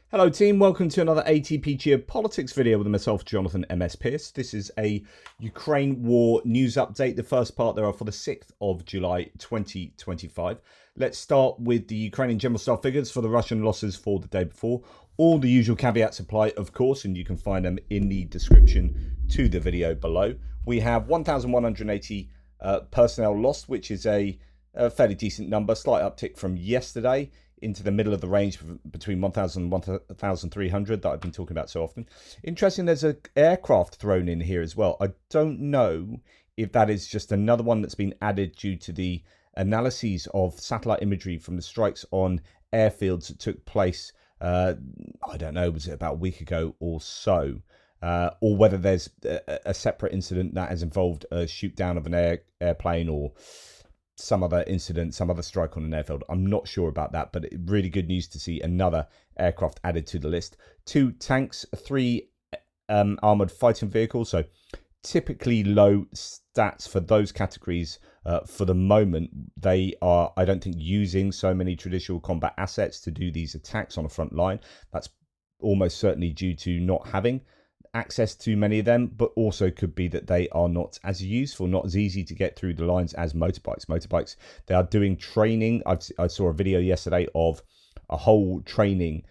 Hello team, welcome to another ATP Geopolitics video with myself, Jonathan MS Pearce. This is a Ukraine war news update, the first part thereof for the 6th of July 2025. Let's start with the Ukrainian general staff figures for the Russian losses for the day before. All the usual caveats apply, of course, and you can find them in the description to the video below. We have 1,180 personnel lost, which is a fairly decent number, slight uptick from yesterday, into the middle of the range between 1,000 and 1,300 that I've been talking about so often. Interesting, there's an aircraft thrown in here as well. I don't know if that is just another one that's been added due to the analyses of satellite imagery from the strikes on airfields that took place, I don't know, was it about a week ago or so? Or whether there's a separate incident that has involved a shoot down of an airplane or some other incident, some other strike on an airfield. I'm not sure about that, but really good news to see another aircraft added to the list. 2 tanks, 3 armoured fighting vehicles, so typically low stats for those categories for the moment. They are, I don't think, using so many traditional combat assets to do these attacks on a front line. That's almost certainly due to not having access to many of them, but also could be that they are not as useful, not as easy to get through the lines as motorbikes. They are doing training. I saw a video yesterday of a whole training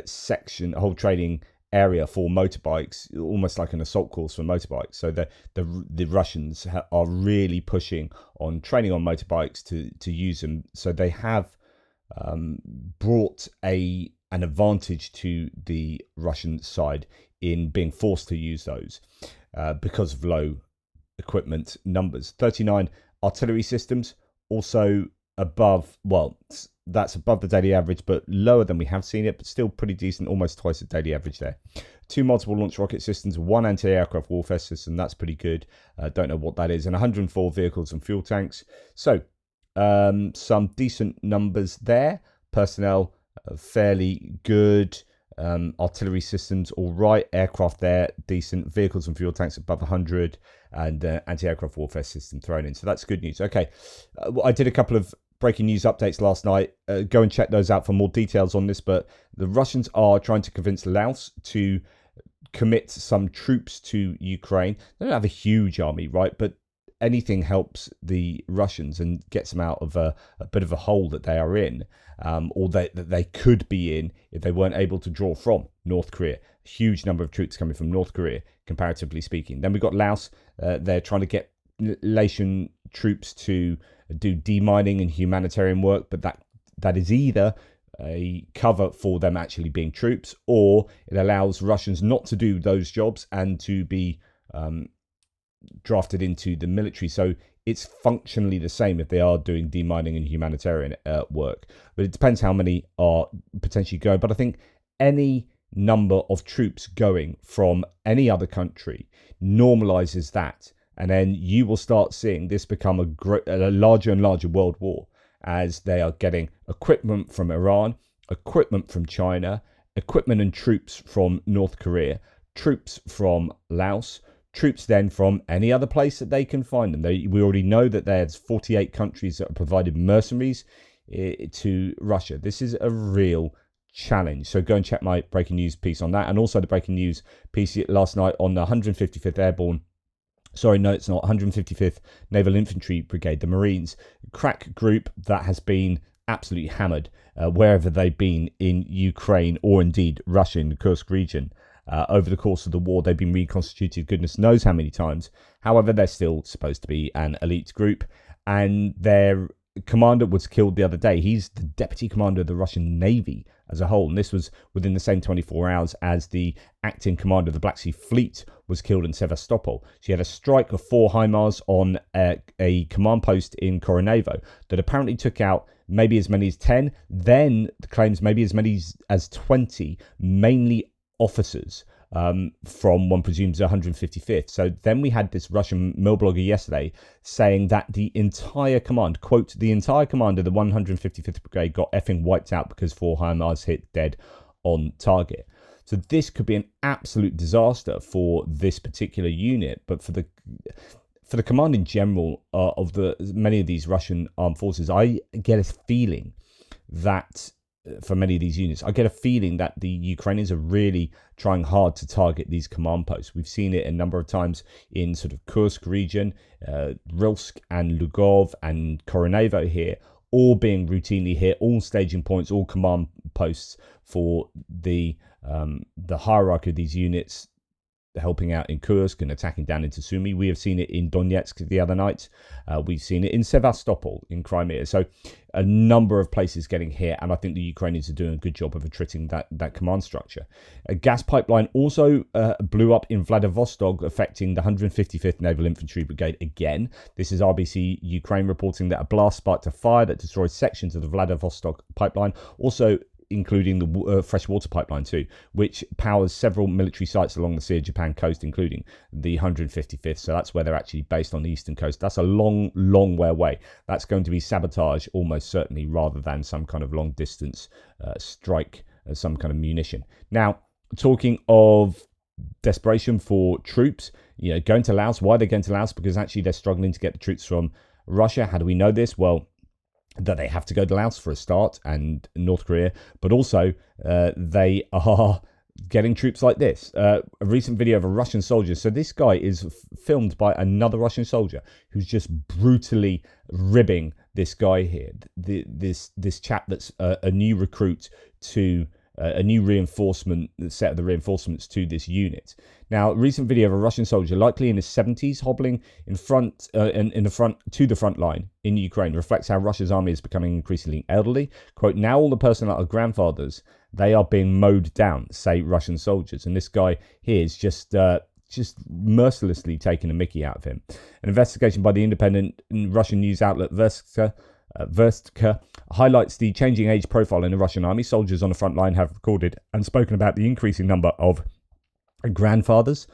section, a whole training area for motorbikes, almost like an assault course for motorbikes. So the Russians are really pushing on training on motorbikes to use them. So they have brought an advantage to the Russian side in being forced to use those because of low equipment numbers. 39 artillery systems, also above, well, that's above the daily average, but lower than we have seen it, but still pretty decent, almost twice the daily average there. 2 multiple launch rocket systems, 1 anti-aircraft warfare system, that's pretty good. Don't know what that is, and 104 vehicles and fuel tanks. So some decent numbers there. Personnel, fairly good. Artillery systems, all right. Aircraft there, decent. Vehicles and fuel tanks above 100, and anti-aircraft warfare system thrown in. So that's good news. Okay, I did a couple of breaking news updates last night. Go and check those out for more details on this. But the Russians are trying to convince Laos to commit some troops to Ukraine. They don't have a huge army, right? But anything helps the Russians and gets them out of a bit of a hole that they are in, or that they could be in if they weren't able to draw from North Korea. A huge number of troops coming from North Korea, comparatively speaking. Then we've got Laos. They're trying to get Laotian troops to do demining and humanitarian work, but that is either a cover for them actually being troops, or it allows Russians not to do those jobs and to be drafted into the military. So it's functionally the same if they are doing demining and humanitarian work, but it depends how many are potentially going. But I think any number of troops going from any other country normalizes that, and then you will start seeing this become a larger and larger world war, as they are getting equipment from Iran, equipment from China, equipment and troops from North Korea, troops from Laos, troops then from any other place that they can find them. We already know that there's 48 countries that have provided mercenaries to Russia. This is a real challenge. So go and check my breaking news piece on that, and also the breaking news piece last night on the 155th Airborne. Sorry, no, it's not. 155th Naval Infantry Brigade, the Marines, crack group that has been absolutely hammered wherever they've been in Ukraine, or indeed Russia in the Kursk region. Over the course of the war, they've been reconstituted goodness knows how many times. However, they're still supposed to be an elite group, and their commander was killed the other day. He's the deputy commander of the Russian Navy as a whole, and this was within the same 24 hours as the acting commander of the Black Sea Fleet was killed in Sevastopol. She had a strike of 4 HIMARS on a command post in Koronevo that apparently took out maybe as many as 10, then claims maybe as many as 20, mainly officers from, one presumes, 155th. So then we had this Russian mill blogger yesterday saying that the entire command, quote, the entire command of the 155th Brigade got effing wiped out because 4 HIMARS hit dead on target. So this could be an absolute disaster for this particular unit, but for the command in general of many of these Russian armed forces, I get a feeling that for many of these units. I get a feeling that the Ukrainians are really trying hard to target these command posts. We've seen it a number of times in sort of Kursk region, Rilsk and Lugov and Koronevo here, all being routinely hit, all staging points, all command posts for the hierarchy of these units, helping out in Kursk and attacking down into Sumy. We have seen it in Donetsk the other night. We've seen it in Sevastopol in Crimea. So a number of places getting hit, and I think the Ukrainians are doing a good job of attriting that command structure. A gas pipeline also blew up in Vladivostok, affecting the 155th Naval Infantry Brigade again. This is RBC Ukraine reporting that a blast sparked a fire that destroyed sections of the Vladivostok pipeline, also including the freshwater pipeline too, which powers several military sites along the Sea of Japan coast, including the 155th. So that's where they're actually based, on the eastern coast. That's a long, long way away. That's going to be sabotage almost certainly, rather than some kind of long distance strike, some kind of munition. Now, talking of desperation for troops, going to Laos. Why they're going to Laos? Because actually they're struggling to get the troops from Russia. How do we know this? Well, that they have to go to Laos for a start, and North Korea, but also they are getting troops like this. A recent video of a Russian soldier. So this guy is filmed by another Russian soldier who's just brutally ribbing this guy here. This chap that's a new recruit to a new reinforcement, set of the reinforcements to this unit. Now, a recent video of a Russian soldier, likely in his 70s, hobbling in front to the front line in Ukraine, reflects how Russia's army is becoming increasingly elderly. Quote, now all the personnel are grandfathers. They are being mowed down, say Russian soldiers. And this guy here is just mercilessly taking a mickey out of him. An investigation by the independent Russian news outlet Verstka highlights the changing age profile in the Russian army. Soldiers on the front line have recorded and spoken about the increasing number of grandfathers,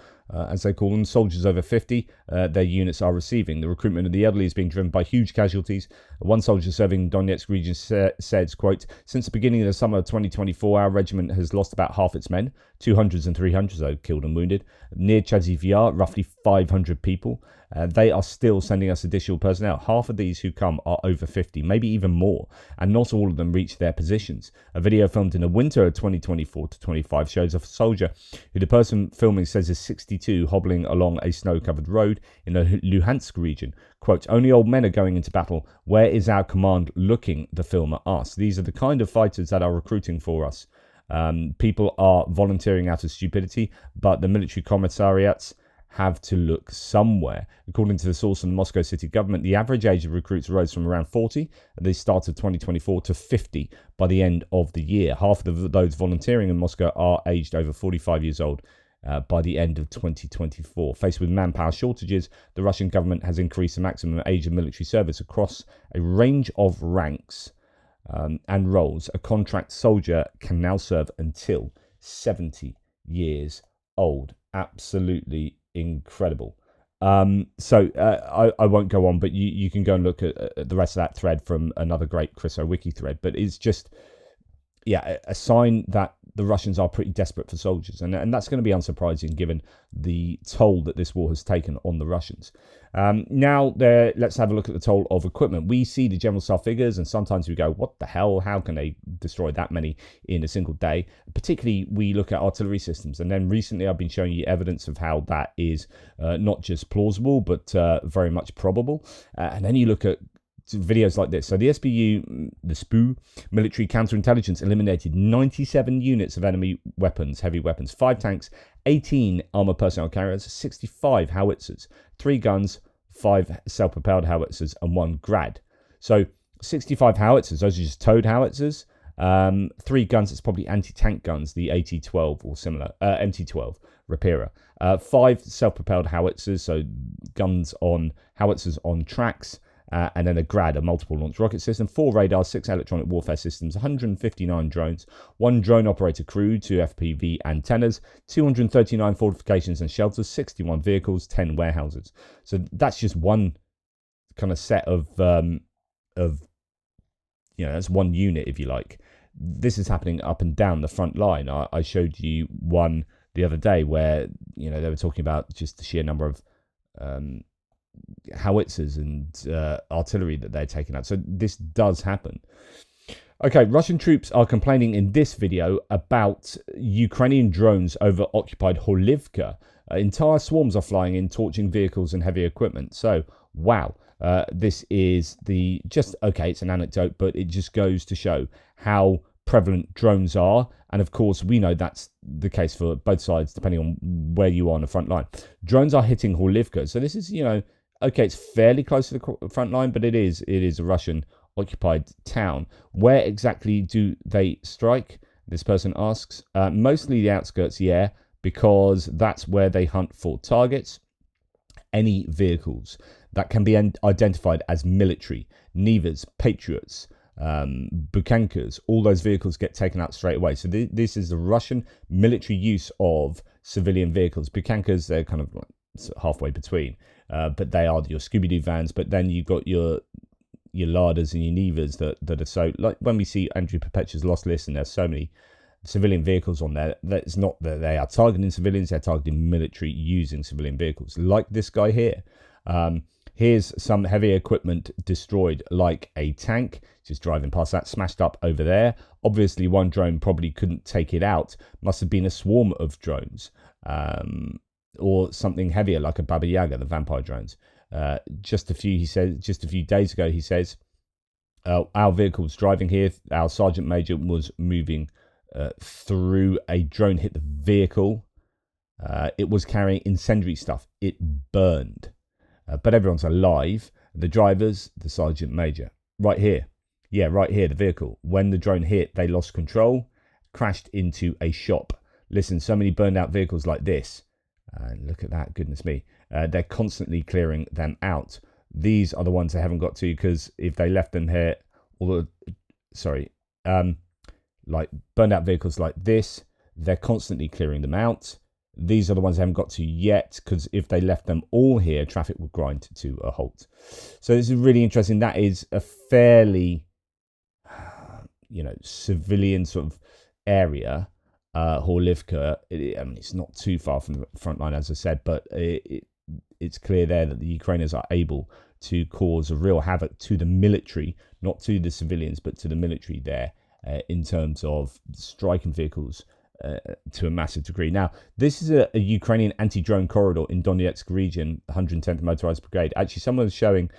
as they call them, soldiers over 50, their units are receiving. The recruitment of the elderly is being driven by huge casualties. One soldier serving Donetsk region says, quote, since the beginning of the summer of 2024, our regiment has lost about half its men, 200s and 300s though, killed and wounded. Near Chaziv Yar, roughly 500 people. They are still sending us additional personnel. Half of these who come are over 50, maybe even more, and not all of them reach their positions. A video filmed in the winter of 2024 to 25 shows a soldier who the person filming says is 62, hobbling along a snow-covered road in the Luhansk region. Quote, only old men are going into battle. Where is our command looking? The filmer asks. These are the kind of fighters that are recruiting for us. People are volunteering out of stupidity, but the military commissariats have to look somewhere. According to the source in the Moscow city government, the average age of recruits rose from around 40 at the start of 2024 to 50 by the end of the year. Half of those volunteering in Moscow are aged over 45 years old by the end of 2024. Faced with manpower shortages, the Russian government has increased the maximum age of military service across a range of ranks and roles. A contract soldier can now serve until 70 years old. Absolutely incredible. So I won't go on, but you can go and look at the rest of that thread from another great Chris Wiki thread. But it's just, a sign that the Russians are pretty desperate for soldiers. And that's going to be unsurprising given the toll that this war has taken on the Russians. Now, let's have a look at the toll of equipment. We see the general staff figures, and sometimes we go, what the hell? How can they destroy that many in a single day? Particularly, we look at artillery systems. And then recently, I've been showing you evidence of how that is not just plausible, but very much probable. And then you look at videos like this. So the SPU military counterintelligence eliminated 97 units of enemy weapons, heavy weapons, 5 tanks, 18 armored personnel carriers, 65 howitzers, 3 guns, 5 self-propelled howitzers, and 1 grad. So 65 howitzers, those are just towed howitzers. 3 guns, it's probably anti-tank guns, the AT-12 or similar, MT-12 Rapira. 5 self-propelled howitzers, so howitzers on tracks. And then a grad, a multiple launch rocket system, 4 radars, 6 electronic warfare systems, 159 drones, 1 drone operator crew, 2 FPV antennas, 239 fortifications and shelters, 61 vehicles, 10 warehouses. So that's just one kind of set of that's one unit, if you like. This is happening up and down the front line. I showed you one the other day where, they were talking about just the sheer number of howitzers and artillery that they're taking out. So this does happen. Okay, Russian troops are complaining in this video about Ukrainian drones over occupied Horlivka. Entire swarms are flying in, torching vehicles and heavy equipment. So, wow, this is okay, it's an anecdote, but it just goes to show how prevalent drones are. And of course, we know that's the case for both sides, depending on where you are on the front line. Drones are hitting Horlivka. So this is, okay, it's fairly close to the front line, but it is a Russian occupied town. Where exactly do they strike? This person asks. Mostly the outskirts, yeah, because that's where they hunt for targets. Any vehicles that can be identified as military, Nivas, Patriots, Bukankas, all those vehicles get taken out straight away. So this is the Russian military use of civilian vehicles. Bukankas, they're kind of halfway between, but they are your Scooby-Doo vans. But then you've got your Ladas and your Nivas that are so, like when we see Andrew Perpetua's Lost List and there's so many civilian vehicles on there, that's not that they are targeting civilians, they're targeting military using civilian vehicles, like this guy here. Here's some heavy equipment destroyed, like a tank, just driving past that, smashed up over there. Obviously, one drone probably couldn't take it out. Must have been a swarm of drones, or something heavier, like a Baba Yaga, the vampire drones. Just a few days ago, he says, our vehicle was driving here. Our sergeant major was moving through. A drone hit the vehicle. It was carrying incendiary stuff. It burned. But everyone's alive. The drivers, the sergeant major. Right here. Yeah, right here, the vehicle. When the drone hit, they lost control, crashed into a shop. Listen, so many burned out vehicles like this. Look at that, goodness me. They're constantly clearing them out. These are the ones they haven't got to, because if they left them here, like burned out vehicles like this, they're constantly clearing them out. These are the ones they haven't got to yet, because if they left them all here, traffic would grind to a halt. So this is really interesting. That is a fairly, civilian sort of area. Horlivka, it's not too far from the front line, as I said, but it's clear there that the Ukrainians are able to cause a real havoc to the military, not to the civilians, but to the military there, in terms of striking vehicles to a massive degree. Now, this is a Ukrainian anti-drone corridor in Donetsk region, 110th Motorized Brigade. Actually, someone was showing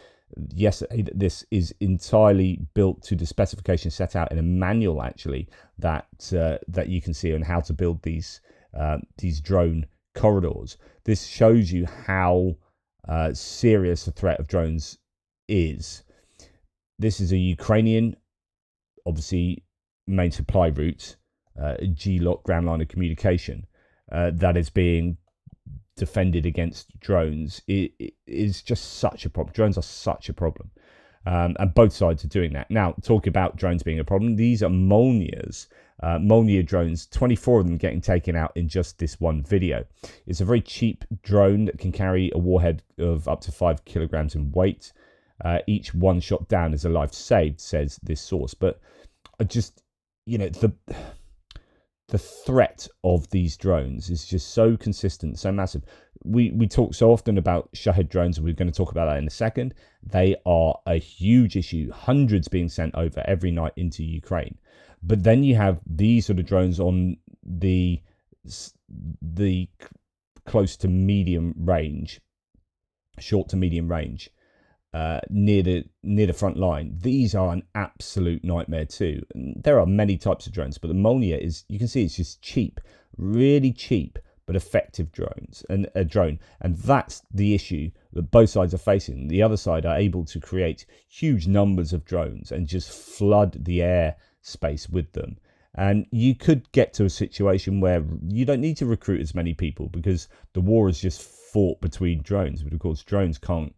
yesterday that this is entirely built to the specifications set out in a manual, actually, that you can see on how to build these drone corridors. This shows you how serious the threat of drones is. This is a Ukrainian, obviously, main supply route, G-lock ground line of communication, that is being defended against drones. It is just such a problem. Drones are such a problem, and both sides are doing that. Now, talking about drones being a problem, these are Molnias. Molnia drones, 24 of them getting taken out in just this one video. It's a very cheap drone that can carry a warhead of up to 5 kilograms in weight. Each one shot down is a life saved, says this source. But just, the threat of these drones is just so consistent, so massive. We talk so often about Shahed drones, and we're going to talk about that in a second. They are a huge issue, hundreds being sent over every night into Ukraine. But then you have these sort of drones on the close to medium range, short to medium range, near the front line. These are an absolute nightmare too. And there are many types of drones, but the Molnia is, you can see, it's just cheap, really cheap but effective drones, and a drone. And that's the issue that both sides are facing. The other side are able to create huge numbers of drones and just flood the air space with them. And you could get to a situation where you don't need to recruit as many people, because the war is just fought between drones. But of course, drones can't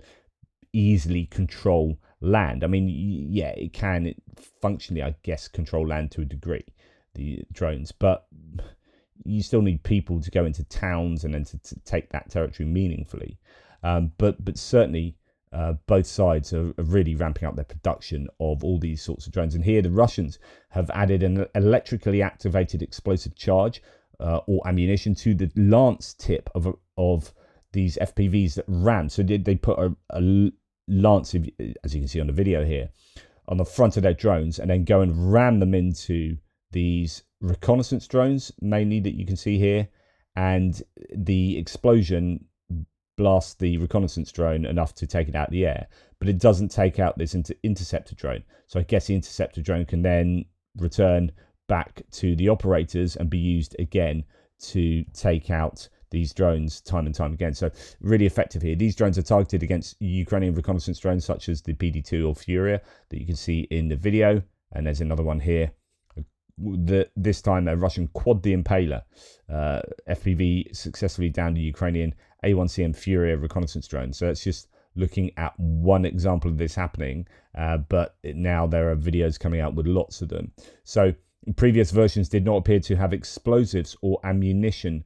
easily control land. I mean, yeah, it can functionally, I guess, control land to a degree, the drones, but you still need people to go into towns and then to take that territory meaningfully. But certainly both sides are really ramping up their production of all these sorts of drones. And here the Russians have added an electrically activated explosive charge or ammunition to the lance tip of these FPVs that ran. So they put a lance, as you can see on the video here, on the front of their drones and then go and ram them into these reconnaissance drones, mainly, that you can see here. And the explosion blasts the reconnaissance drone enough to take it out of the air, but it doesn't take out this interceptor drone. So I guess the interceptor drone can then return back to the operators and be used again to take out these drones time and time again. So really effective here. These drones are targeted against Ukrainian reconnaissance drones such as the PD2 or Furia that you can see in the video. And there's another one here. This time a Russian Quad the Impaler FPV successfully downed a Ukrainian A1CM Furia reconnaissance drone. So it's just looking at one example of this happening, but now there are videos coming out with lots of them. So previous versions did not appear to have explosives or ammunition,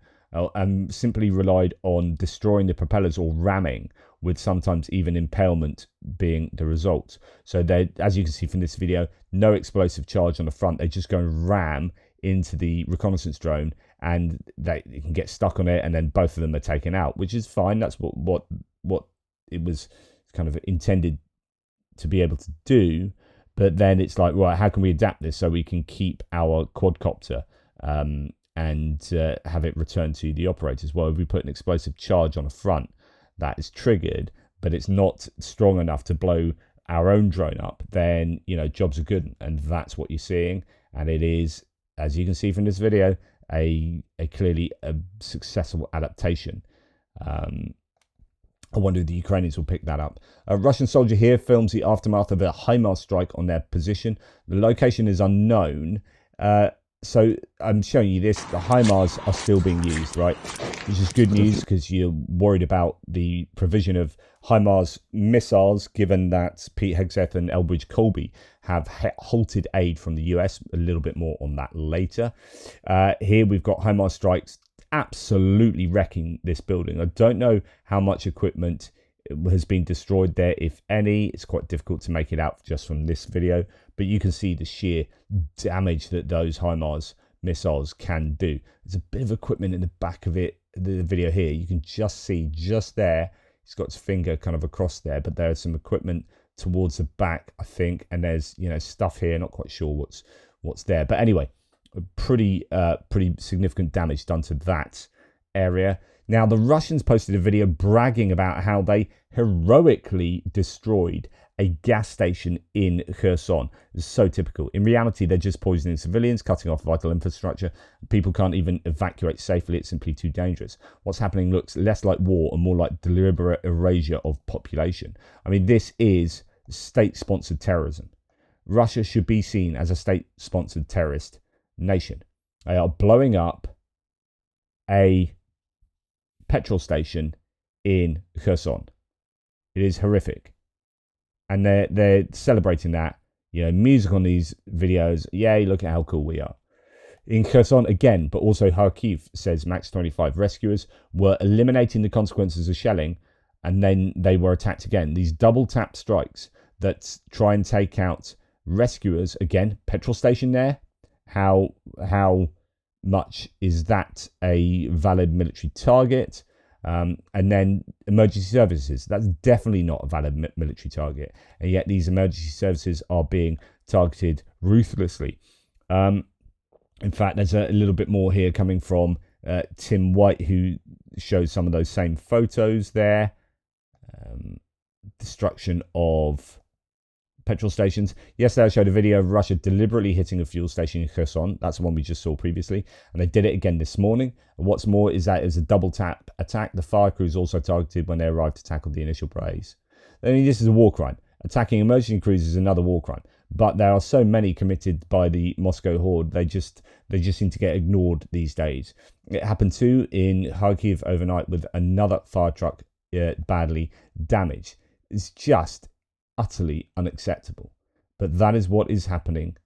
and simply relied on destroying the propellers or ramming, with sometimes even impalement being the result. So they, as you can see from this video, no explosive charge on the front. They just go and ram into the reconnaissance drone, and they can get stuck on it, and then both of them are taken out, which is fine. That's what it was kind of intended to be able to do. But then it's like, right, how can we adapt this so we can keep our quadcopter and have it return to the operators? Well, if we put an explosive charge on the front, that is triggered, but it's not strong enough to blow our own drone up, then, you know, jobs are good. And that's what you're seeing. And it is, as you can see from this video, a clearly a successful adaptation. I wonder if the Ukrainians will pick that up. A Russian soldier here films the aftermath of a HIMARS strike on their position. The location is unknown. So I'm showing you this. The HIMARS are still being used, right? Which is good news, because you're worried about the provision of HIMARS missiles, given that Pete Hegseth and Elbridge Colby have halted aid from the US. A little bit more on that later. Here we've got HIMARS strikes absolutely wrecking this building. I don't know how much equipment has been destroyed there, if any. It's quite difficult to make it out just from this video, but you can see the sheer damage that those HIMARS missiles can do. There's a bit of equipment in the back of it, the video here. You can just see just there, he's got his finger kind of across there, but there's some equipment towards the back, I think, and there's, you know, stuff here, not quite sure what's there. But anyway, pretty significant damage done to that area. Now, the Russians posted a video bragging about how they heroically destroyed a gas station in Kherson. It's so typical. In reality, they're just poisoning civilians, cutting off vital infrastructure. People can't even evacuate safely. It's simply too dangerous. What's happening looks less like war and more like deliberate erasure of population. I mean, this is state-sponsored terrorism. Russia should be seen as a state-sponsored terrorist nation. They are blowing up a petrol station in Kherson. It is horrific, and they're celebrating that. You know, music on these videos. Yay! Look at how cool we are in Kherson again, but also Kharkiv. Says Max 25 rescuers were eliminating the consequences of shelling, and then they were attacked again. These double tap strikes that try and take out rescuers again. Petrol station there. How much is that a valid military target? And then emergency services. That's definitely not a valid military target. And yet these emergency services are being targeted ruthlessly. In fact, there's a little bit more here coming from Tim White, who shows some of those same photos there. Destruction of petrol stations. Yesterday I showed a video of Russia deliberately hitting a fuel station in Kherson. That's the one we just saw previously, and they did it again this morning. And what's more is that it was a double tap attack. The fire crews also targeted when they arrived to tackle the initial blaze. I mean, this is a war crime. Attacking emergency crews is another war crime, but there are so many committed by the Moscow horde, they just seem to get ignored these days. It happened too in Kharkiv overnight, with another fire truck badly damaged. It's just utterly unacceptable. But that is what is happening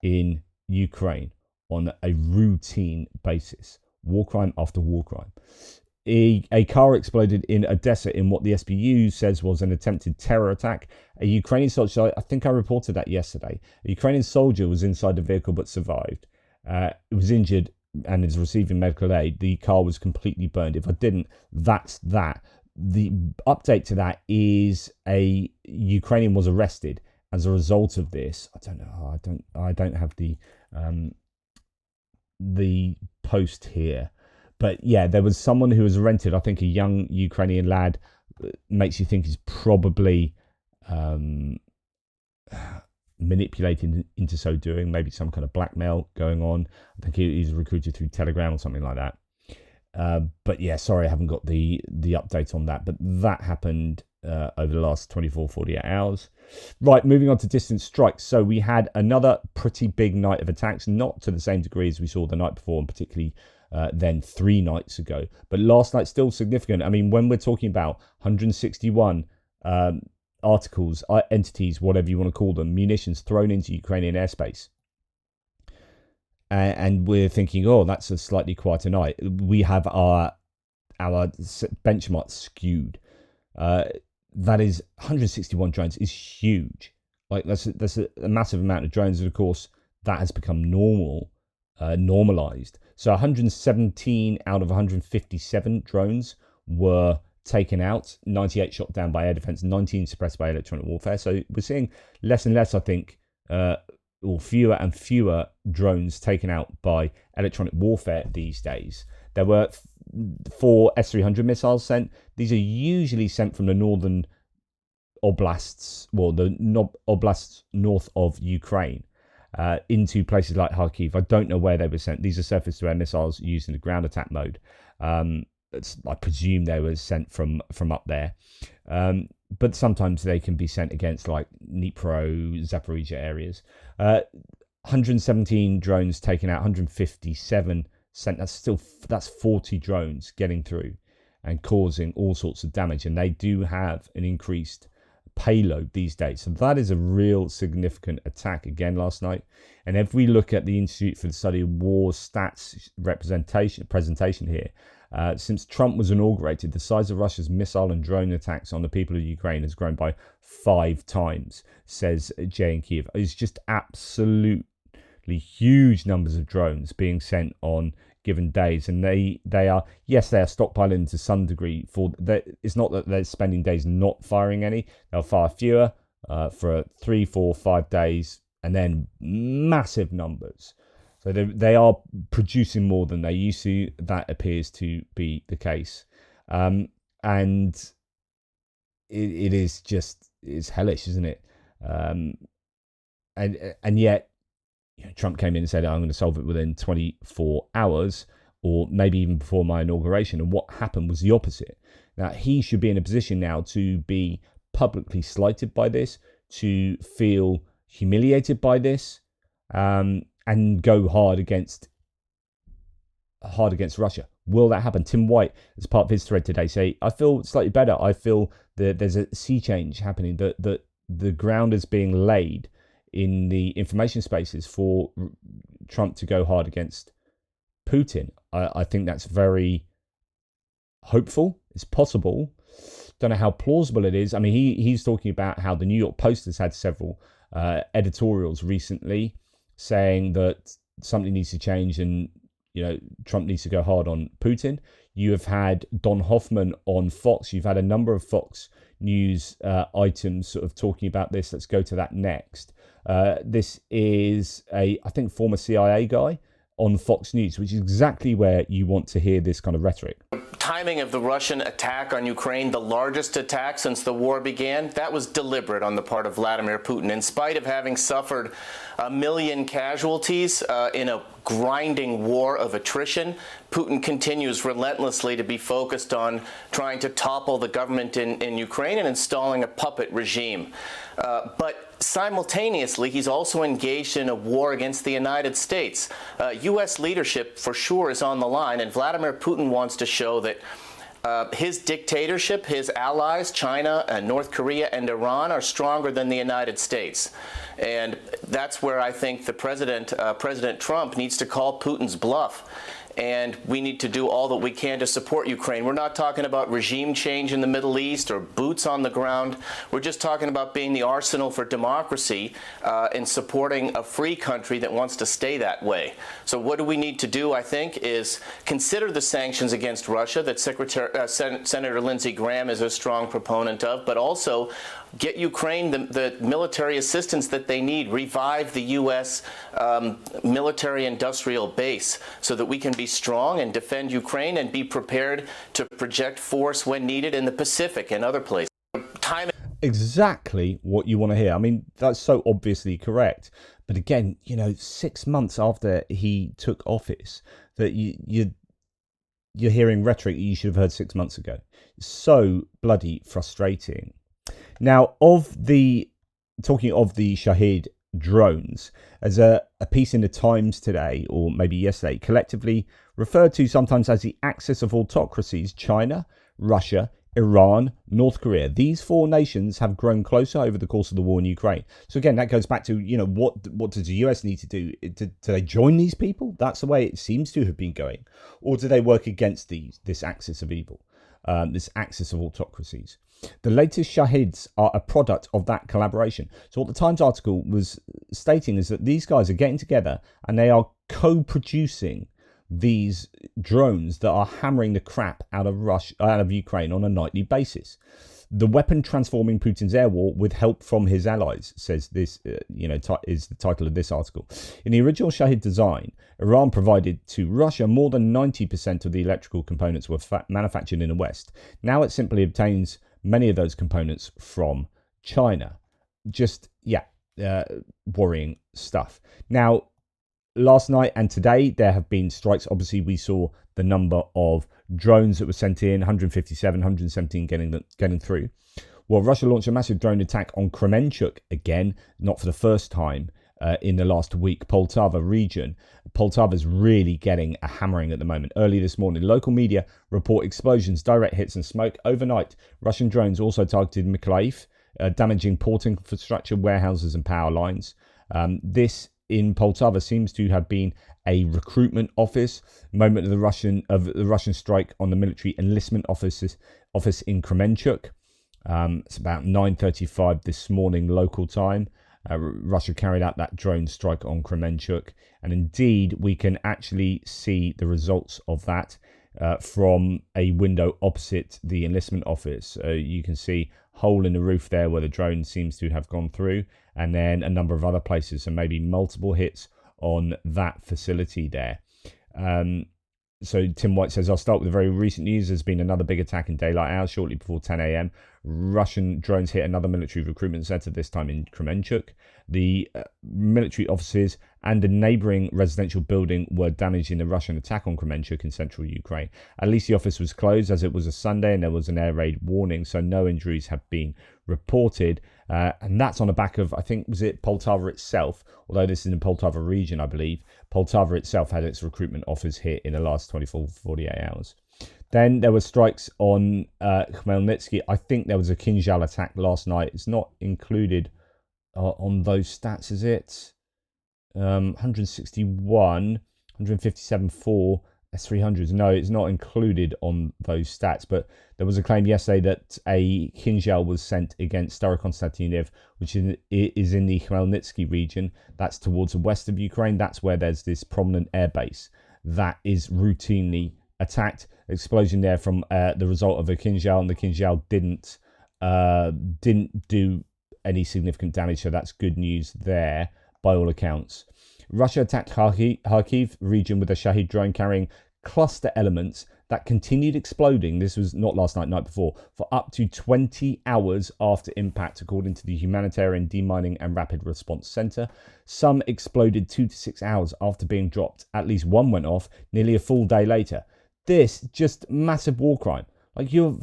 in Ukraine on a routine basis. War crime after war crime. A car exploded in Odesa in what the SBU says was an attempted terror attack. A Ukrainian soldier, I think I reported that yesterday. A Ukrainian soldier was inside the vehicle but survived. Was injured and is receiving medical aid. The car was completely burned. If I didn't, that's that. The update to that is a Ukrainian was arrested as a result of this. I don't know. I don't have the post here, but yeah, there was someone who was rented. I think a young Ukrainian lad. Makes you think he's probably manipulated into so doing. Maybe some kind of blackmail going on. I think he's recruited through Telegram or something like that. But yeah, sorry, I haven't got the update on that. But that happened over the last 24, 48 hours. Right, moving on to distant strikes. So we had another pretty big night of attacks, not to the same degree as we saw the night before, and particularly then 3 nights ago. But last night still significant. I mean, when we're talking about 161 articles, entities, whatever you want to call them, munitions thrown into Ukrainian airspace, and we're thinking, oh, that's a slightly quieter night. We have our benchmark skewed. That is 161 drones is huge. Like that's a massive amount of drones, and of course that has become normalized. So 117 out of 157 drones were taken out, 98 shot down by air defense, 19 suppressed by electronic warfare. So we're seeing less and less, I think, or fewer and fewer drones taken out by electronic warfare these days. There were 4 S-300 missiles sent. These are usually sent from the northern oblasts, well, the oblasts north of Ukraine, into places like Kharkiv. I don't know where they were sent. These are surface-to-air missiles used in the ground attack mode. I presume they were sent from up there. But sometimes they can be sent against like Dnipro, Zaporizhia areas. 117 drones taken out, 157 sent. That's 40 drones getting through and causing all sorts of damage. And they do have an increased payload these days. So that is a real significant attack again last night. And if we look at the Institute for the Study of War stats presentation here, since Trump was inaugurated, the size of Russia's missile and drone attacks on the people of Ukraine has grown by 5 times, says Jay in Kiev. It's just absolutely huge numbers of drones being sent on given days, and they are stockpiling to some degree. It's not that they're spending days not firing any. They'll fire fewer for 3, 4, 5 days, and then massive numbers. So they are producing more than they used to. That appears to be the case, and it's hellish, isn't it? And yet, Trump came in and said, I'm going to solve it within 24 hours, or maybe even before my inauguration. And what happened was the opposite. Now, he should be in a position now to be publicly slighted by this, to feel humiliated by this, and go hard against Russia. Will that happen? Tim White, as part of his thread today, say, I feel slightly better. I feel that there's a sea change happening, that the ground is being laid in the information spaces for Trump to go hard against Putin. I think that's very hopeful. It's possible. Don't know how plausible it is. I mean, he's talking about how the New York Post has had several editorials recently saying that something needs to change and, Trump needs to go hard on Putin. You have had Don Hoffman on Fox. You've had a number of Fox News items sort of talking about this. Let's go to that next. This is I think, former CIA guy on Fox News, which is exactly where you want to hear this kind of rhetoric. Timing of the Russian attack on Ukraine, the largest attack since the war began, that was deliberate on the part of Vladimir Putin. In spite of having suffered 1 million casualties in a grinding war of attrition, Putin continues relentlessly to be focused on trying to topple the government in Ukraine and installing a puppet regime. But simultaneously, he's also engaged in a war against the United States. U.S. leadership, for sure, is on the line, and Vladimir Putin wants to show that his dictatorship, his allies, China, North Korea, and Iran, are stronger than the United States. And that's where I think the President Trump needs to call Putin's bluff and we need to do all that we can to support Ukraine. We're not talking about regime change in the Middle East or boots on the ground. We're just talking about being the arsenal for democracy and supporting a free country that wants to stay that way. So what do we need to do, I think, is consider the sanctions against Russia that Senator Lindsey Graham is a strong proponent of, but also get Ukraine the military assistance that they need, revive the U.S. military-industrial base so that we can be strong and defend Ukraine and be prepared to project force when needed in the Pacific and other places. Exactly what you want to hear. I mean, that's so obviously correct. But again, 6 months after he took office, that you're hearing rhetoric that you should have heard 6 months ago. So bloody frustrating. Now, talking of the Shahed drones, as a piece in the Times today, or maybe yesterday, collectively referred to sometimes as the axis of autocracies, China, Russia, Iran, North Korea. These four nations have grown closer over the course of the war in Ukraine. So again, that goes back to, what does the US need to do? Do they join these people? That's the way it seems to have been going. Or do they work against this axis of evil, this axis of autocracies? The latest Shaheds are a product of that collaboration. So what the Times article was stating is that these guys are getting together and they are co-producing these drones that are hammering the crap out of Ukraine on a nightly basis. The weapon transforming Putin's air war with help from his allies, says this, is the title of this article. In the original Shahed design, Iran provided to Russia more than 90% of the electrical components were manufactured in the West. Now it simply obtains many of those components from China. Just, worrying stuff. Now, last night and today, there have been strikes. Obviously, we saw the number of drones that were sent in, 157, 117 getting through. Well, Russia launched a massive drone attack on Kremenchuk again, not for the first time in the last week. Poltava region. Poltava's really getting a hammering at the moment. Early this morning, local media report explosions, direct hits and smoke. Overnight, Russian drones also targeted Mykolaiv, damaging port infrastructure, warehouses and power lines. This in Poltava seems to have been a recruitment office. Moment of the Russian strike on the military enlistment office in Kremenchuk. It's about 9:35 this morning local time. Russia carried out that drone strike on Kremenchuk, and indeed we can actually see the results of that from a window opposite the enlistment office. You can see hole in the roof there where the drone seems to have gone through, and then a number of other places, so maybe multiple hits on that facility there. So Tim White says, I'll start with the very recent news. There's been another big attack in daylight hours shortly before 10 a.m. Russian drones hit another military recruitment center, this time in Kremenchuk. The military offices and a neighboring residential building were damaged in the Russian attack on Kremenchuk in central Ukraine. At least the office was closed as it was a Sunday and there was an air raid warning, so no injuries have been reported. And that's on the back of, I think, was it Poltava itself, although this is in the Poltava region, I believe. Poltava itself had its recruitment office hit in the last 48 hours. Then there were strikes on Khmelnytsky. I think there was a Kinzhal attack last night. It's not included on those stats, is it? 161, 157, 4, S300s. No, it's not included on those stats. But there was a claim yesterday that a Kinzhal was sent against Starokonstantinov, which is in the Khmelnytsky region. That's towards the west of Ukraine. That's where there's this prominent airbase that is routinely attacked. Explosion there from the result of a Kinzhal, and the Kinzhal didn't do any significant damage, so that's good news there by all accounts. Russia attacked Kharkiv region with a Shahed drone carrying cluster elements that continued exploding. This was not last night before, for up to 20 hours after impact, according to the Humanitarian Demining and Rapid Response Center. Some exploded 2 to 6 hours after being dropped. At least one went off nearly a full day later. This just massive war crime. Like, you're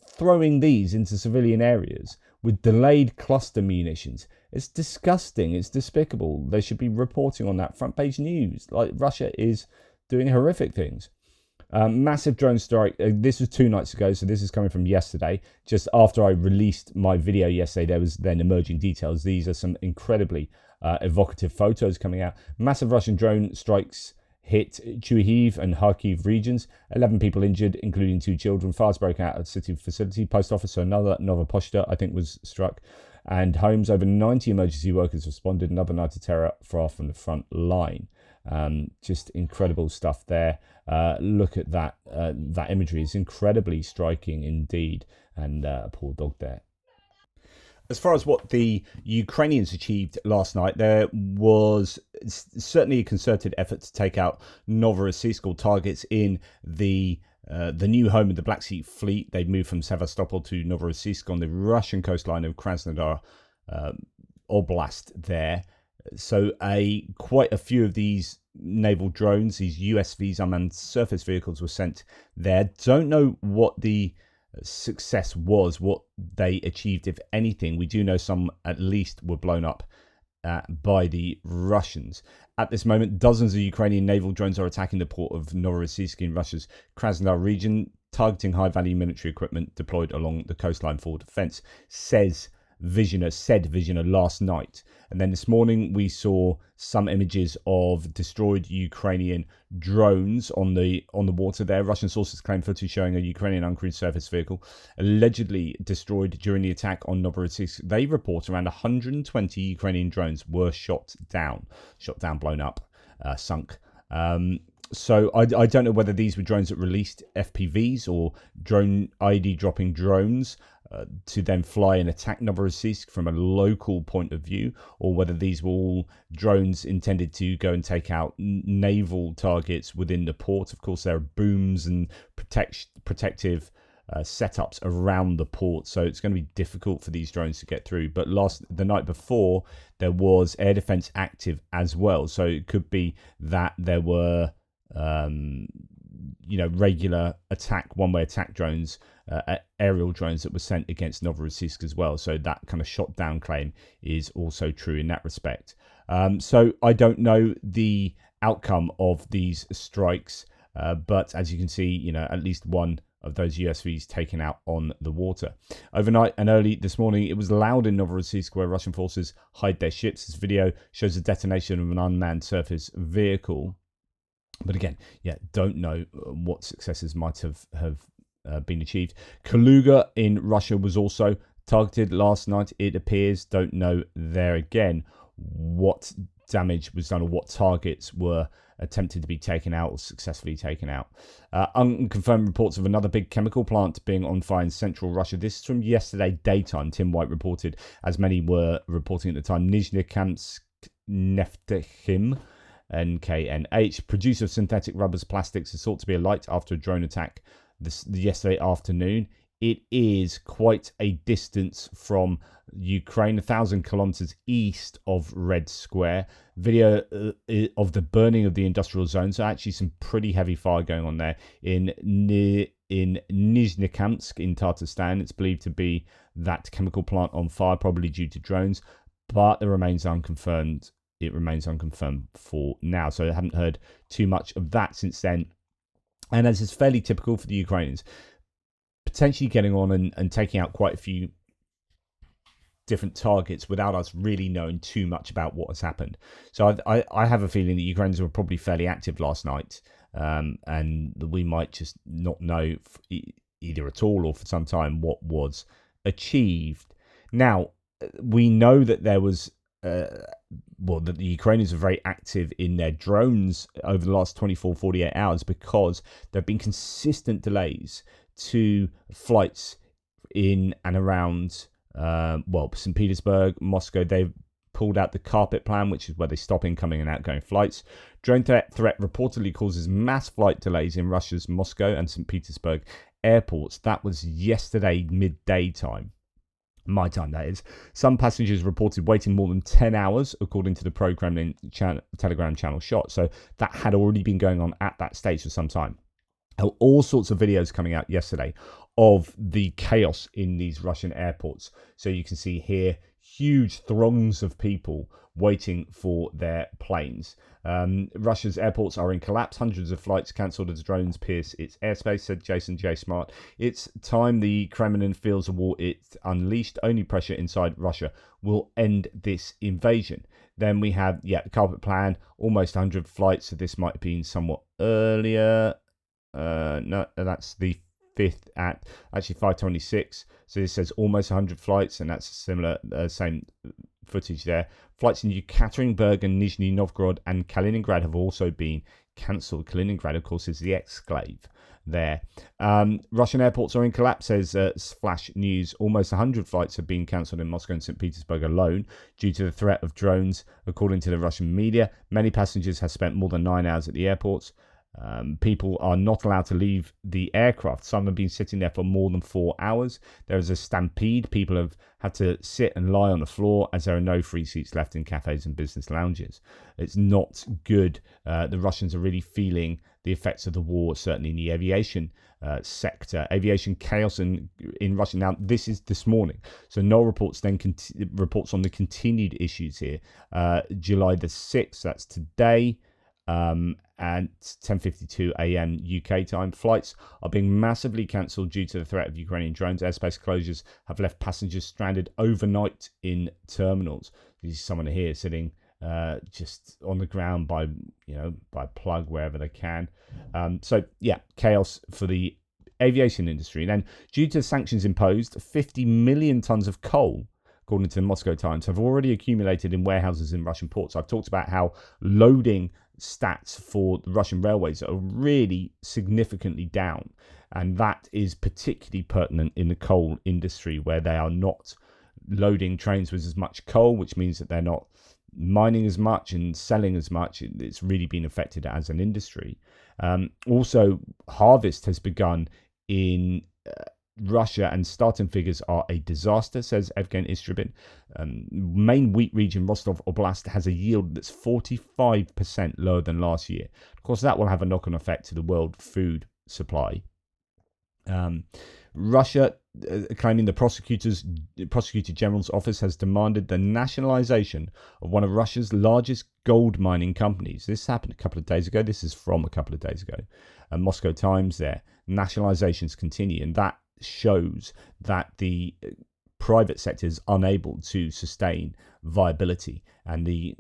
throwing these into civilian areas with delayed cluster munitions. It's disgusting. It's despicable. They should be reporting on that front page news. Like, Russia is doing horrific things. Massive drone strike. This was 2 nights ago, so this is coming from yesterday. Just after I released my video yesterday, there was then emerging details. These are some incredibly evocative photos coming out. Massive Russian drone strikes hit Chuhiv and Kharkiv regions. 11 people injured, including 2 children. Fires broke out at the city facility. Post office, so another Novorossiysk, I think, was struck. And homes, over 90 emergency workers responded. Another night of terror far from the front line. Just incredible stuff there. Look at that imagery. It's incredibly striking indeed. And a poor dog there. As far as what the Ukrainians achieved last night, there was certainly a concerted effort to take out Novorossiysk targets in the new home of the Black Sea Fleet. They moved from Sevastopol to Novorossiysk on the Russian coastline of Krasnodar Oblast there. So quite a few of these naval drones, these USVs, unmanned surface vehicles, were sent there. Don't know what the success was, what they achieved, if anything. We do know some at least were blown up by the Russians. At this moment, dozens of Ukrainian naval drones are attacking the port of Novorossiysk in Russia's Krasnodar region, targeting high-value military equipment deployed along the coastline for defense, said Visioner last night. And then this morning we saw some images of destroyed Ukrainian drones on the water there. Russian sources claim footage showing a Ukrainian uncrewed surface vehicle allegedly destroyed during the attack on Novorossiysk. They report around 120 Ukrainian drones were shot down, blown up, sunk. So I don't know whether these were drones that released FPVs or drone ID dropping drones to then fly and attack Novorossiysk from a local point of view, or whether these were all drones intended to go and take out naval targets within the port. Of course, there are booms and protective setups around the port, so it's going to be difficult for these drones to get through. But the night before, there was air defense active as well, so it could be that there were regular one-way attack drones, aerial drones that were sent against Novorossiysk as well. So that kind of shot down claim is also true in that respect. So I don't know the outcome of these strikes, but as you can see, at least one of those USVs taken out on the water. Overnight and early this morning, it was loud in Novorossiysk, where Russian forces hide their ships. This video shows the detonation of an unmanned surface vehicle. But again, don't know what successes might have been achieved. Kaluga in Russia was also targeted last night, it appears. Don't know there again what damage was done or what targets were attempted to be taken out or successfully taken out. Unconfirmed reports of another big chemical plant being on fire in central Russia. This is from yesterday daytime. Tim White reported, as many were reporting at the time. Nizhnekamsk Neftechim, NKNH, producer of synthetic rubbers plastics, is thought to be alight after a drone attack yesterday afternoon. It is quite a distance from Ukraine, 1,000 kilometers east of Red Square. Video of the burning of the industrial zone. So actually some pretty heavy fire going on there in Nizhnekamsk in Tatarstan. It's believed to be that chemical plant on fire, probably due to drones, but it remains unconfirmed for now. So I haven't heard too much of that since then. And as is fairly typical for the Ukrainians, potentially getting on and taking out quite a few different targets without us really knowing too much about what has happened. So I have a feeling that Ukrainians were probably fairly active last night, and we might just not know either at all or for some time what was achieved. Now, we know that there was that the Ukrainians are very active in their drones over the last 48 hours because there have been consistent delays to flights in and around St. Petersburg, Moscow. They've pulled out the carpet plan, which is where they stop incoming and outgoing flights. Drone threat reportedly causes mass flight delays in Russia's Moscow and St. Petersburg airports. That was yesterday midday time. My time, that is. Some passengers reported waiting more than 10 hours, according to the Telegram channel Shot. So that had already been going on at that stage for some time. All sorts of videos coming out yesterday of the chaos in these Russian airports. So you can see here huge throngs of people waiting for their planes. Russia's airports are in collapse. Hundreds of flights cancelled as drones pierce its airspace, said Jason J. Smart. It's time the Kremlin feels a war it's unleashed. Only pressure inside Russia will end this invasion. Then we have, the carpet plan, almost 100 flights. So this might have been somewhat earlier. No, that's the 5th at actually 5:26. So this says almost 100 flights, and that's similar, same footage there. Flights in Yekaterinburg and Nizhny Novgorod and Kaliningrad have also been cancelled. Kaliningrad, of course, is the exclave there. Russian airports are in collapse, says Flash News. Almost 100 flights have been cancelled in Moscow and St. Petersburg alone due to the threat of drones, according to the Russian media. Many passengers have spent more than 9 hours at the airports. People are not allowed to leave the aircraft. Some have been sitting there for more than 4 hours. There is a stampede. People have had to sit and lie on the floor as there are no free seats left in cafes and business lounges. It's not good. The Russians are really feeling the effects of the war, certainly in the aviation sector. Aviation chaos in Russia. Now, this is this morning. So Noel reports then reports on the continued issues here. July the 6th, that's today. At 10:52 a.m. UK time, flights are being massively cancelled due to the threat of Ukrainian drones. Airspace closures have left passengers stranded overnight in terminals. There's someone here sitting just on the ground by plug wherever they can. Chaos for the aviation industry. And then, due to sanctions imposed, 50 million tons of coal, according to the Moscow Times, have already accumulated in warehouses in Russian ports. I've talked about how loading stats for the Russian railways are really significantly down, and that is particularly pertinent in the coal industry, where they are not loading trains with as much coal, which means that they're not mining as much and selling as much. It's really been affected as an industry. Also, harvest has begun in Russia, and starting figures are a disaster, says Evgen Istribin. Main wheat region, Rostov Oblast, has a yield that's 45% lower than last year. Of course, that will have a knock-on effect to the world food supply. Russia, claiming the Prosecutor General's office has demanded the nationalization of one of Russia's largest gold mining companies. This happened a couple of days ago. This is from a couple of days ago. Moscow Times there. Nationalizations continue, and that shows that the private sector is unable to sustain viability, and the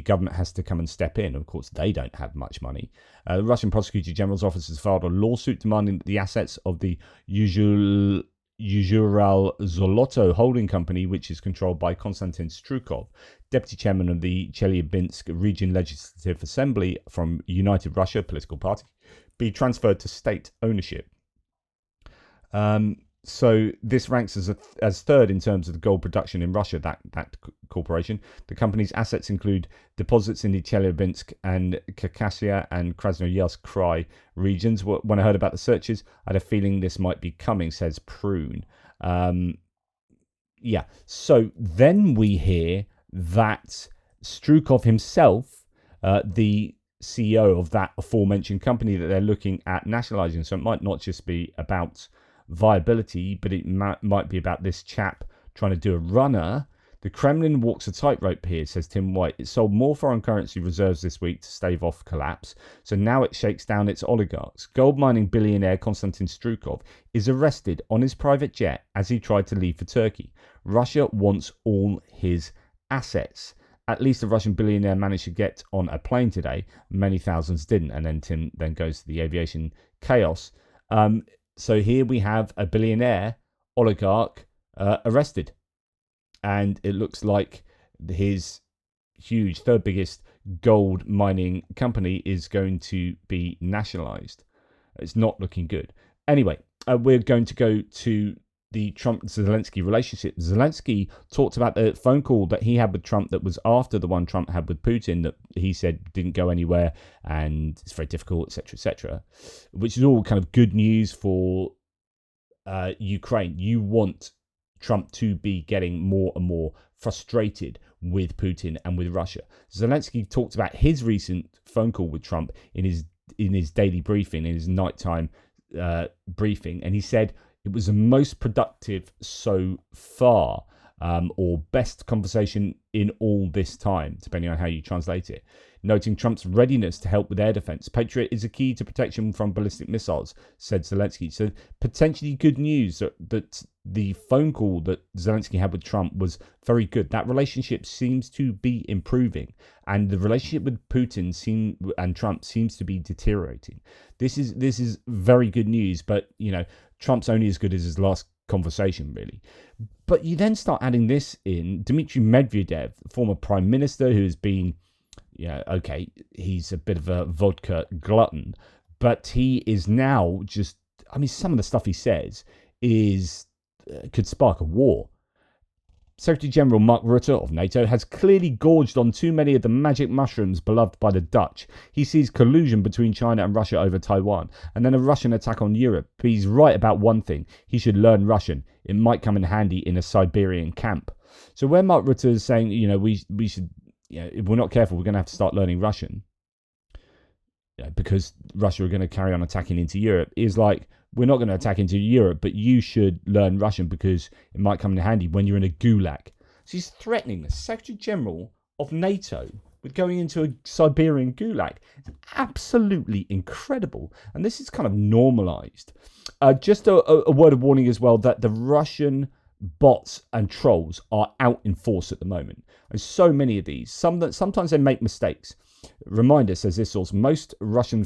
government has to come and step in. Of course, they don't have much money. The Russian Prosecutor General's office has filed a lawsuit demanding that the assets of the Ural Zoloto holding company, which is controlled by Konstantin Strukov, deputy chairman of the Chelyabinsk Region Legislative Assembly from United Russia political party, be transferred to state ownership. So this ranks as third in terms of the gold production in Russia, that corporation. The company's assets include deposits in the Chelyabinsk and Khakassia and Krasnoyarsk Krai regions. When I heard about the searches, I had a feeling this might be coming, says Prune. So then we hear that Strukov himself, the CEO of that aforementioned company that they're looking at nationalizing. So it might not just be about viability, but it might be about this chap trying to do a runner. The Kremlin walks a tightrope here, says Tim White. It sold more foreign currency reserves this week to stave off collapse, so now it shakes down its oligarchs. Gold mining billionaire Konstantin Strukov is arrested on his private jet as he tried to leave for Turkey. Russia wants all his assets. At least the Russian billionaire managed to get on a plane today. Many thousands didn't. And then Tim then goes to the aviation chaos. So here we have a billionaire oligarch arrested. And it looks like his huge, third biggest gold mining company is going to be nationalized. It's not looking good. Anyway, we're going to go to the Trump-Zelenskyy relationship. Zelenskyy talked about the phone call that he had with Trump that was after the one Trump had with Putin that he said didn't go anywhere and it's very difficult, etc., which is all kind of good news for Ukraine. You want Trump to be getting more and more frustrated with Putin and with Russia. Zelenskyy talked about his recent phone call with Trump in his his daily briefing, in his nighttime briefing, and he said it was the most productive so far, or best conversation in all this time, depending on how you translate it. Noting Trump's readiness to help with air defense. Patriot is a key to protection from ballistic missiles, said Zelenskyy. So potentially good news that the phone call that Zelenskyy had with Trump was very good. That relationship seems to be improving, and the relationship with Putin and Trump seems to be deteriorating. This is very good news, but Trump's only as good as his last conversation, really. But you then start adding this in. Dmitry Medvedev, former prime minister, who's been, okay, he's a bit of a vodka glutton, but he is now just, some of the stuff he says could spark a war. Secretary General Mark Rutte of NATO has clearly gorged on too many of the magic mushrooms beloved by the Dutch. He sees collusion between China and Russia over Taiwan, and then a Russian attack on Europe. But he's right about one thing: he should learn Russian. It might come in handy in a Siberian camp. So where Mark Rutte is saying, we should, if we're not careful, we're going to have to start learning Russian, because Russia are going to carry on attacking into Europe, is like, we're not going to attack into Europe, but you should learn Russian because it might come in handy when you're in a gulag. So he's threatening the Secretary General of NATO with going into a Siberian gulag. It's absolutely incredible. And this is kind of normalized. Just a word of warning as well, that the Russian bots and trolls are out in force at the moment. And so many of these, sometimes they make mistakes. Reminder, says this source, most are Russian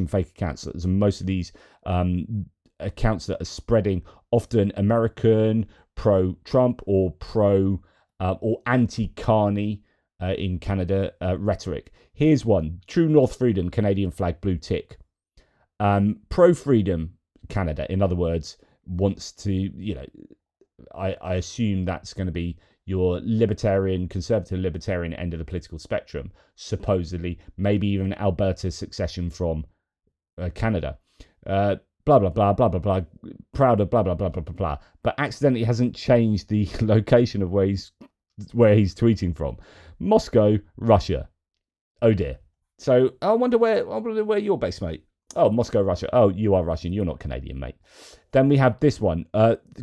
fake accounts, and most of these accounts that are spreading often American, pro-Trump or or anti-Carney in Canada rhetoric. Here's one: True North Freedom, Canadian flag, blue tick. Pro-freedom Canada, in other words, wants to, I assume that's going to be your conservative libertarian end of the political spectrum, supposedly, maybe even Alberta's succession from Canada. Blah, blah, blah, blah, blah, blah, proud of blah, blah, blah, blah, blah, blah, but accidentally hasn't changed the location of where he's tweeting from. Moscow, Russia. Oh dear. So I wonder where you're based, mate. Oh, Moscow, Russia. Oh, you are Russian. You're not Canadian, mate. Then we have this one.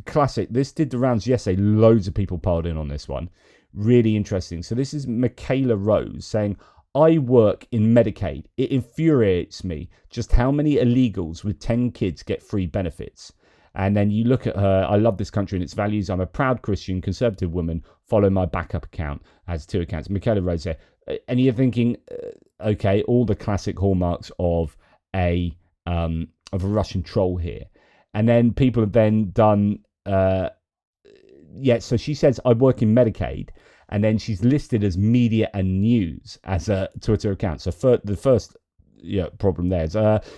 Classic. This did the rounds yesterday. Loads of people piled in on this one. Really interesting. So this is Michaela Rose saying, I work in Medicaid. It infuriates me just how many illegals with 10 kids get free benefits. And then you look at her. I love this country and its values. I'm a proud Christian, conservative woman. Follow my backup account. Has 2 accounts. Michaela Rose there. And you're thinking, okay, all the classic hallmarks of a Russian troll here. And then people have then done so she says, I work in Medicaid, and then she's listed as media and news as a Twitter account. So the first problem there is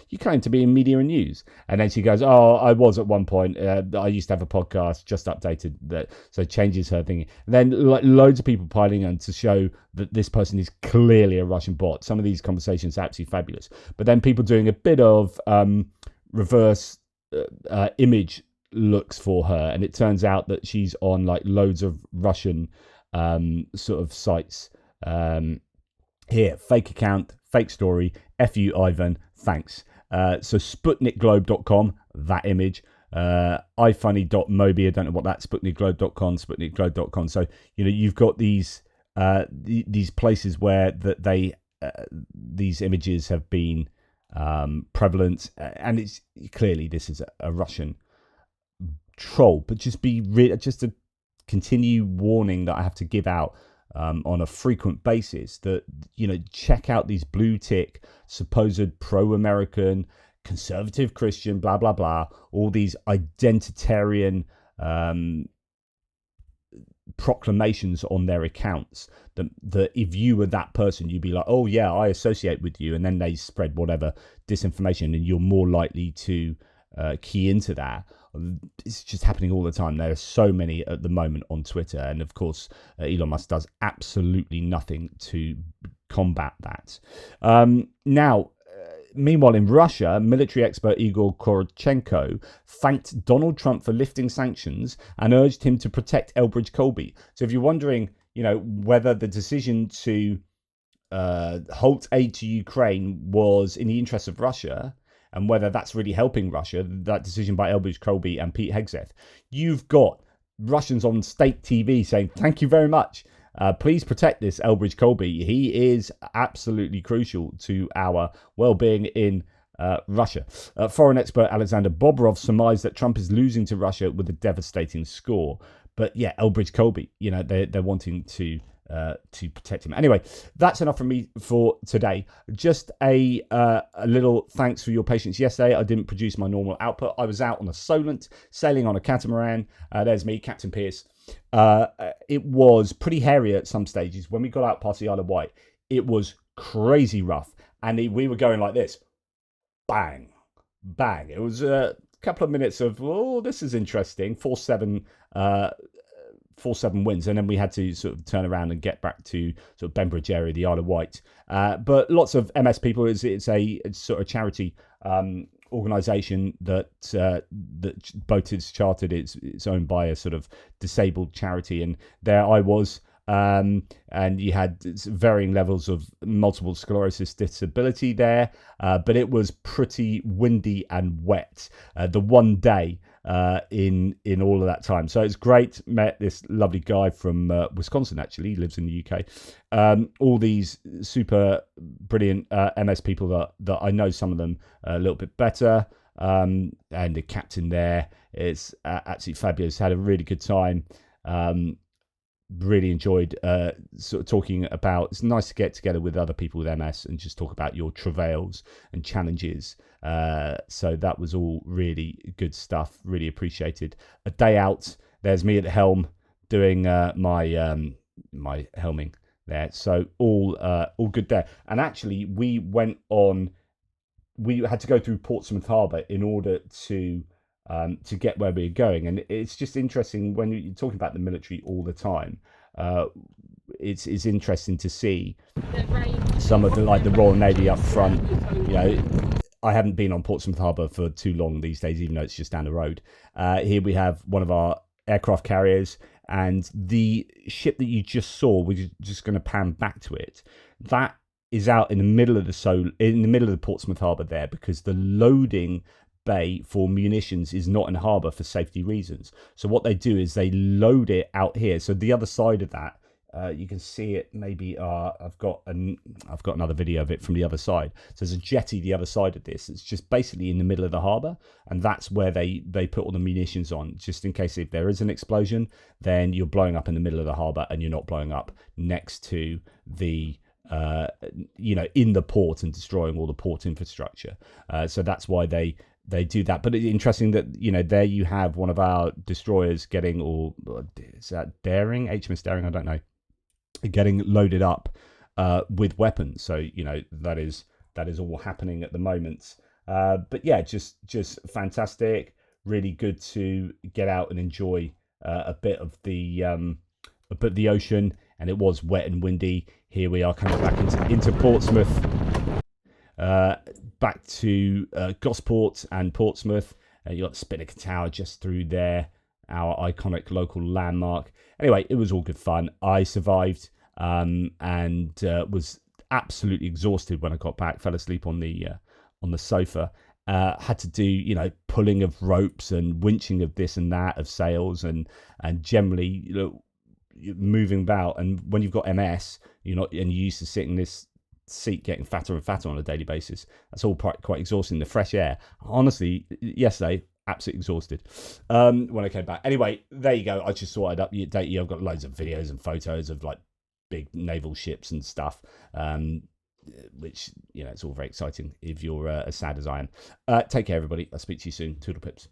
you claim to be in media and news, and then she goes, oh, I was at one point, I used to have a podcast, just updated that, so changes her thing. And then loads of people piling on to show that this person is clearly a Russian bot. Some of these conversations are absolutely fabulous, but then people doing a bit of reverse image looks for her, and it turns out that she's on like loads of Russian sort of sites. Here, fake account, fake story, FU Ivan, thanks. So sputnikglobe.com, that image. ifunny.mobi, I don't know what that, sputnikglobe.com, sputnikglobe.com. So, you've got these places where these images have been prevalent, and it's clearly this is a Russian troll. But just to continue warning that I have to give out on a frequent basis, that check out these blue tick supposed pro-American conservative Christian blah blah blah, all these identitarian proclamations on their accounts, that if you were that person, you'd be like, oh yeah, I associate with you, and then they spread whatever disinformation, and you're more likely to key into that. It's just happening all the time. There are so many at the moment on Twitter, and of course Elon Musk does absolutely nothing to combat that. Meanwhile, in Russia, military expert Igor Korotchenko thanked Donald Trump for lifting sanctions and urged him to protect Elbridge Colby. So if you're wondering, whether the decision to halt aid to Ukraine was in the interest of Russia, and whether that's really helping Russia, that decision by Elbridge Colby and Pete Hegseth, you've got Russians on state TV saying, thank you very much. Please protect this Elbridge Colby. He is absolutely crucial to our well-being in Russia. Foreign expert Alexander Bobrov surmised that Trump is losing to Russia with a devastating score. But yeah, Elbridge Colby, they're wanting to protect him. Anyway, that's enough from me for today. Just a little thanks for your patience yesterday. I didn't produce my normal output. I was out on a Solent, sailing on a catamaran. There's me, Captain Pierce. It was pretty hairy at some stages. When we got out past the Isle of Wight, it was crazy rough. And we were going like this. Bang, bang. It was a couple of minutes of, oh, this is interesting. 4-7 winds, and then we had to sort of turn around and get back to sort of Bembridge area, the Isle of Wight. But lots of MS people. It's a sort of charity organisation that boat is chartered. It's owned by a sort of disabled charity, and there I was. And you had varying levels of multiple sclerosis disability there, but it was pretty windy and wet the one day in all of that time. So it's great. Met this lovely guy from Wisconsin, actually. He lives in the UK. All these super brilliant MS people that I know, some of them a little bit better. And the captain there is absolutely fabulous. Had a really good time. Really enjoyed sort of talking about, it's nice to get together with other people with MS and just talk about your travails and challenges. So that was all really good stuff. Really appreciated. A day out, there's me at the helm doing my helming there. So all good there. And actually we had to go through Portsmouth Harbour in order to get where we were going. And it's just interesting when you're talking about the military all the time. It's interesting to see some of the Royal Navy up front. I haven't been on Portsmouth Harbour for too long these days, even though it's just down the road. Here we have one of our aircraft carriers, and the ship that you just saw, we're just going to pan back to it. That is out in the middle of the Portsmouth Harbour there, because the loading bay for munitions is not in harbour for safety reasons. So what they do is they load it out here. So the other side of that, you can see it. Maybe I've got another video of it from the other side. So there's a jetty the other side of this. It's just basically in the middle of the harbour, and that's where they put all the munitions on, just in case if there is an explosion, then you're blowing up in the middle of the harbour and you're not blowing up next to the in the port and destroying all the port infrastructure. So that's why they do that. But it's interesting that there you have one of our destroyers getting, or is that Daring, HMS Daring, I don't know, getting loaded up with weapons. So that is all happening at the moment. But yeah, just fantastic. Really good to get out and enjoy a bit of the ocean. And it was wet and windy. Here we are coming back into Portsmouth. Back to Gosport and Portsmouth. You got the Spinnaker Tower just through there, our iconic local landmark. Anyway, it was all good fun. I survived and was absolutely exhausted when I got back. Fell asleep on the sofa. Had to do pulling of ropes and winching of this and that, of sails, and generally moving about. And when you've got MS, you're used to sitting in this seat getting fatter and fatter on a daily basis. That's all quite exhausting. The fresh air, honestly, yesterday, absolutely exhausted when I came back. Anyway, there you go. I just thought I'd update you. I've got loads of videos and photos of big naval ships and stuff, which it's all very exciting if you're as sad as I am. Take care, everybody. I'll speak to you soon. Toodle pips.